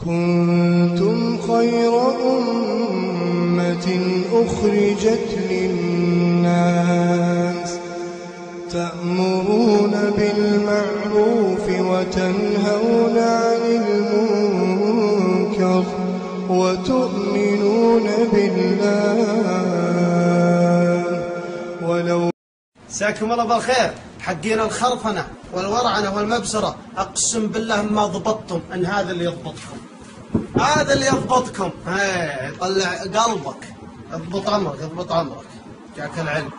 كنتم خير أمة أخرجت للناس تأمرون بالمعروف وتنهون عن المنكر وتؤمنون بالله ولو. مساكم الله بالخير. حقين الخرفنة والورعنة والمبسرة أقسم بالله ما ضبطتم أن هذا اللي يضبطكم، هذا اللي يضبطكم. طلع قلبك، اضبط عمرك اضبط عمرك، جاك العلم.